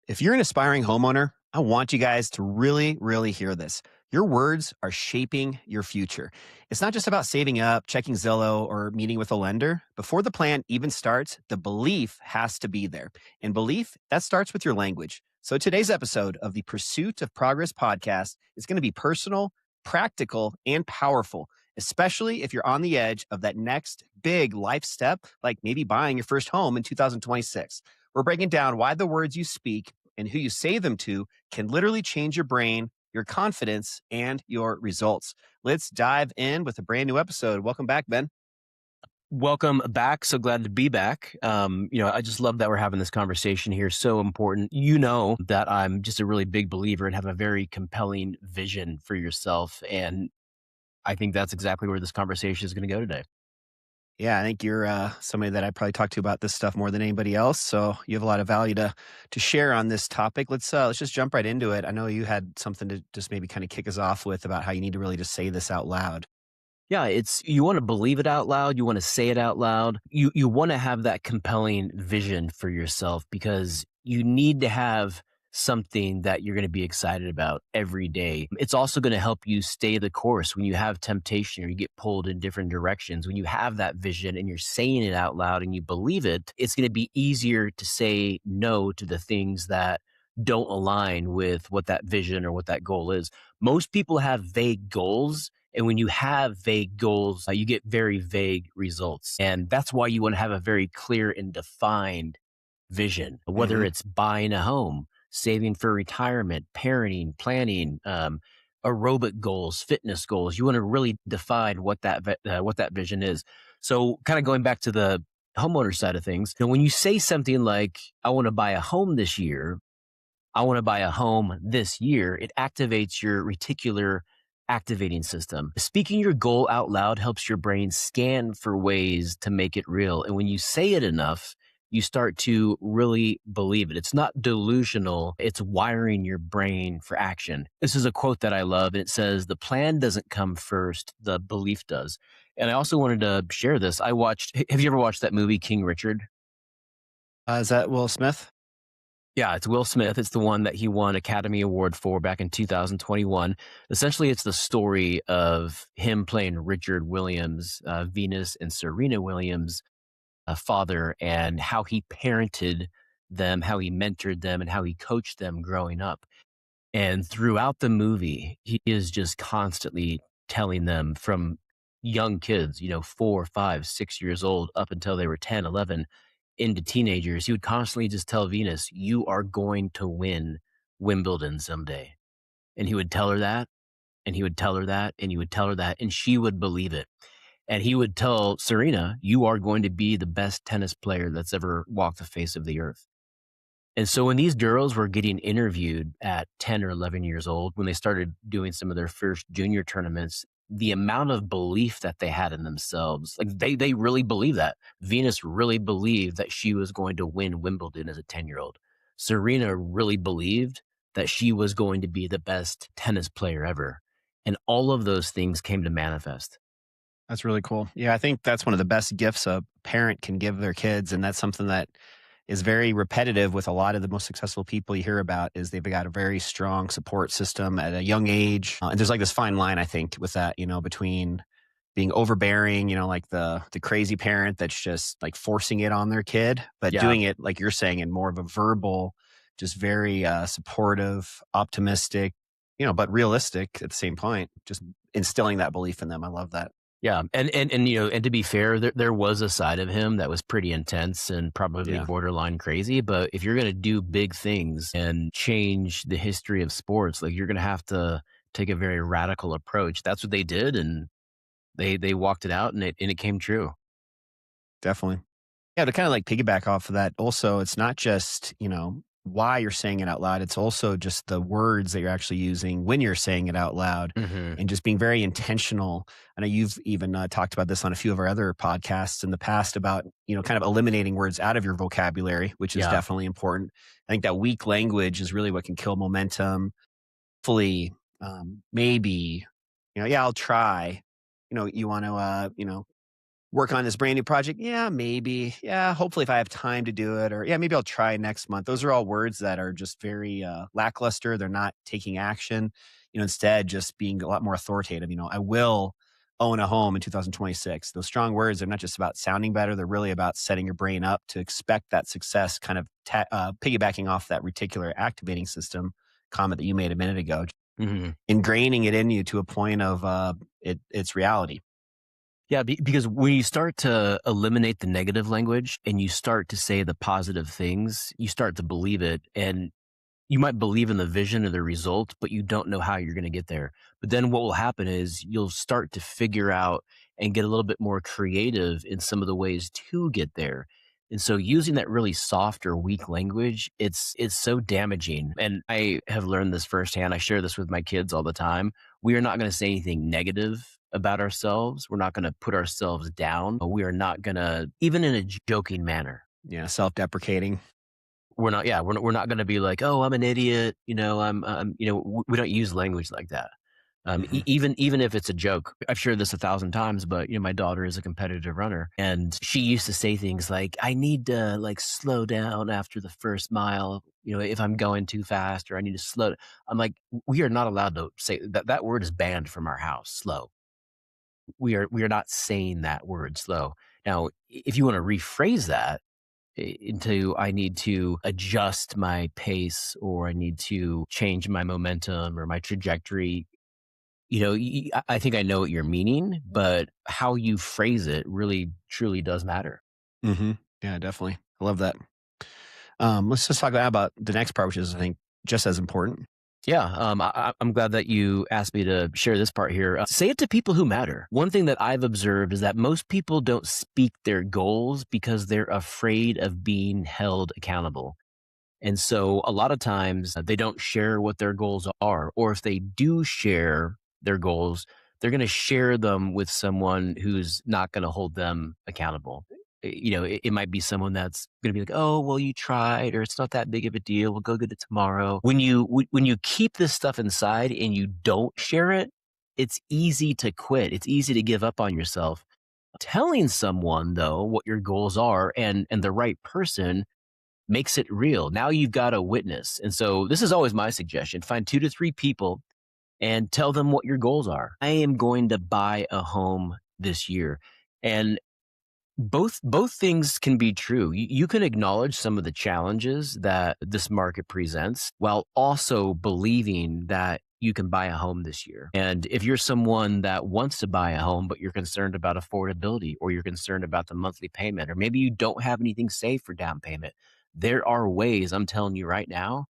If you're an aspiring homeowner, I want you guys to really hear this. Your words are shaping your future. It's not just about saving up, checking Zillow, or meeting with a lender. Before the plan even starts, the belief has to be there. And belief, that starts with your language. So today's episode of the Pursuit of Progress podcast is going to be personal, practical, and powerful, especially if you're on the edge of that next big life step, like maybe buying your first home in 2026. We're breaking down why the words you speak and who you say them to can literally change your brain, your confidence, and your results. Let's dive in with a brand new episode. Welcome back, Ben. Welcome back. So glad to be back. I just love that we're having this conversation here. So important. You know that I'm just a really big believer and have a very compelling vision for yourself. And I think that's exactly where this conversation is going to go today. Yeah, I think you're somebody that I probably talk to about this stuff more than anybody else. So you have a lot of value to share on this topic. Let's just jump right into it. I know you had something to just maybe kind of kick us off with about how you need to really just say this out loud. Yeah, you want to believe it out loud. You want to say it out loud. You want to have that compelling vision for yourself because you need to have something that you're going to be excited about every day. It's also going to help you stay the course when you have temptation or you get pulled in different directions. When you have that vision and you're saying it out loud and you believe it, it's going to be easier to say no to the things that don't align with what that vision or what that goal is. Most people have vague goals. And when you have vague goals, you get very vague results. And that's why you want to have a very clear and defined vision, whether Hmm. it's buying a home, saving for retirement, parenting, planning, aerobic goals, fitness goals. You want to really define what that vision is. So kind of going back to the homeowner side of things, when you say something like, I want to buy a home this year, I want to buy a home this year, it activates your reticular activating system. Speaking your goal out loud helps your brain scan for ways to make it real. And when you say it enough, you start to really believe it. It's not delusional. It's wiring your brain for action. This is a quote that I love. And it says, the plan doesn't come first, the belief does. And I also wanted to share this. Have you ever watched that movie, King Richard? Is that Will Smith? Yeah, it's Will Smith. It's the one that he won Academy Award for back in 2021. Essentially, it's the story of him playing Richard Williams, Venus and Serena Williams' father, and how he parented them, how he mentored them, and how he coached them growing up. And throughout the movie, he is just constantly telling them from young kids, 4, 5, 6 years old, up until they were 10, 11, into teenagers. He would constantly just tell Venus, you are going to win Wimbledon someday. And he would tell her that, and he would tell her that, and he would tell her that, and she would believe it. And he would tell Serena, you are going to be the best tennis player that's ever walked the face of the earth. And so when these girls were getting interviewed at 10 or 11 years old, when they started doing some of their first junior tournaments, the amount of belief that they had in themselves, like they really believed that. Venus really believed that she was going to win Wimbledon as a 10-year-old. Serena really believed that she was going to be the best tennis player ever. And all of those things came to manifest. That's really cool. Yeah, I think that's one of the best gifts a parent can give their kids. And that's something that is very repetitive with a lot of the most successful people you hear about is they've got a very strong support system at a young age. And there's like this fine line, I think, with that, between being overbearing, like the crazy parent that's just like forcing it on their kid, but Yeah. doing it, like you're saying, in more of a verbal, just very supportive, optimistic, but realistic at the same point, just instilling that belief in them. I love that. Yeah. And to be fair, there was a side of him that was pretty intense and probably Yeah. borderline crazy. But if you're going to do big things and change the history of sports, like you're going to have to take a very radical approach. That's what they did. And they walked it out and it came true. Definitely. Yeah, to kind of like piggyback off of that, also, it's not just, why you're saying it out loud. It's also just the words that you're actually using when you're saying it out loud Hmm. and just being very intentional. I know you've even talked about this on a few of our other podcasts in the past about, kind of eliminating words out of your vocabulary, which is Yeah. definitely important. I think that weak language is really what can kill momentum. Hopefully, maybe, yeah, I'll try. You want to, Work on this brand new project? Yeah, maybe. Yeah, hopefully if I have time to do it, or yeah, maybe I'll try next month. Those are all words that are just very lackluster. They're not taking action. Instead, just being a lot more authoritative. I will own a home in 2026. Those strong words are not just about sounding better. They're really about setting your brain up to expect that success, kind of piggybacking off that reticular activating system comment that you made a minute ago, Mhm. ingraining it in you to a point of it's reality. Yeah, because when you start to eliminate the negative language and you start to say the positive things, you start to believe it. And you might believe in the vision or the result, but you don't know how you're going to get there. But then what will happen is you'll start to figure out and get a little bit more creative in some of the ways to get there. And so using that really soft or weak language, it's so damaging. And I have learned this firsthand. I share this with my kids all the time. We are not going to say anything negative about ourselves. We're not going to put ourselves down. We are not going to, even in a joking manner, Yeah, self-deprecating. we're not gonna be like, "Oh, I'm an idiot," we don't use language like that. Mhm. Even if it's a joke. I've shared this 1,000 times, but, my daughter is a competitive runner, and she used to say things like, "I need to, like, slow down after the first mile, if I'm going too fast, or I need to slow." I'm like, "We are not allowed to say that. That word is banned from our house, slow. We are not saying that word, slow." Now, if you wanna rephrase that into I need to adjust my pace or I need to change my momentum or my trajectory. I think I know what you're meaning, but how you phrase it really truly does matter. Mhm. Yeah, definitely. I love that. Let's just talk about the next part, which is, I think, just as important. Yeah, I'm glad that you asked me to share this part here. Say it to people who matter. One thing that I've observed is that most people don't speak their goals because they're afraid of being held accountable. And so a lot of times they don't share what their goals are, or if they do share their goals, they're going to share them with someone who's not going to hold them accountable. It might be someone that's going to be like, "Oh, well, you tried, or it's not that big of a deal. We'll go get it tomorrow." When you keep this stuff inside and you don't share it, it's easy to quit. It's easy to give up on yourself. Telling someone though what your goals are and the right person makes it real. Now you've got a witness. And so this is always my suggestion. Find 2 to 3 people and tell them what your goals are. I am going to buy a home this year. And both things can be true. You can acknowledge some of the challenges that this market presents while also believing that you can buy a home this year. And if you're someone that wants to buy a home, but you're concerned about affordability or you're concerned about the monthly payment, or maybe you don't have anything saved for down payment, there are ways, I'm telling you right now,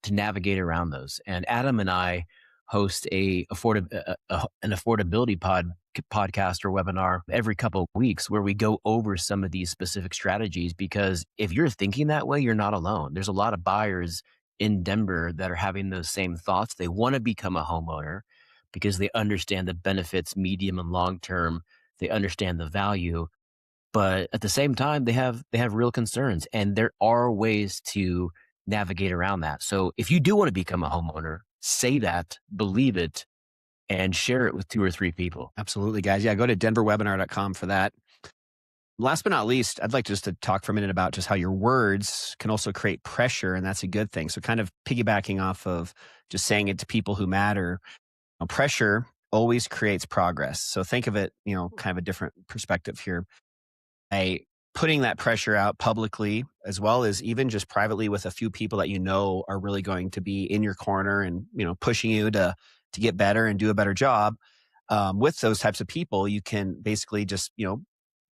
to navigate around those. And Adam and I host an affordability podcast or webinar every couple of weeks where we go over some of these specific strategies. Because if you're thinking that way, you're not alone. There's a lot of buyers in Denver that are having those same thoughts. They want to become a homeowner because they understand the benefits, medium and long term. They understand the value, but at the same time, they have real concerns, and there are ways to navigate around that. So if you do want to become a homeowner, say that, believe it, and share it with 2 or 3 people. Absolutely, guys. Yeah, go to denverwebinar.com for that. Last but not least, I'd like just to talk for a minute about just how your words can also create pressure, and that's a good thing. So, kind of piggybacking off of just saying it to people who matter, pressure always creates progress. So, think of it, kind of a different perspective here. By putting that pressure out publicly, as well as even just privately with a few people that are really going to be in your corner and pushing you to get better and do a better job. With those types of people, you can basically just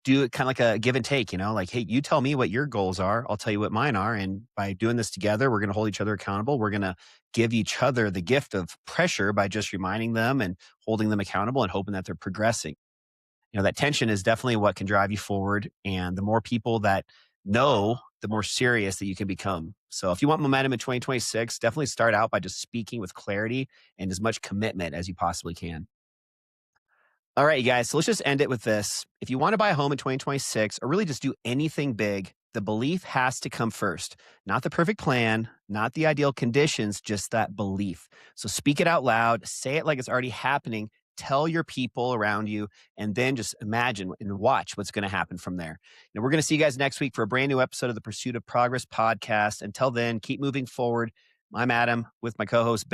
do it kind of like a give and take. Like, hey, you tell me what your goals are, I'll tell you what mine are, and by doing this together, we're going to hold each other accountable. We're going to give each other the gift of pressure by just reminding them and holding them accountable and hoping that they're progressing. That tension is definitely what can drive you forward. And the more people that know, the more serious that you can become. So if you want momentum in 2026, definitely start out by just speaking with clarity and as much commitment as you possibly can. All right, you guys. So let's just end it with this. If you want to buy a home in 2026 or really just do anything big, the belief has to come first. Not the perfect plan, not the ideal conditions, just that belief. So speak it out loud, say it like it's already happening. tell your people around you, and then just imagine and watch what's going to happen from there. We're going to see you guys next week for a brand new episode of the Pursuit of Progress podcast. Until then, keep moving forward. I'm Adam with my co host,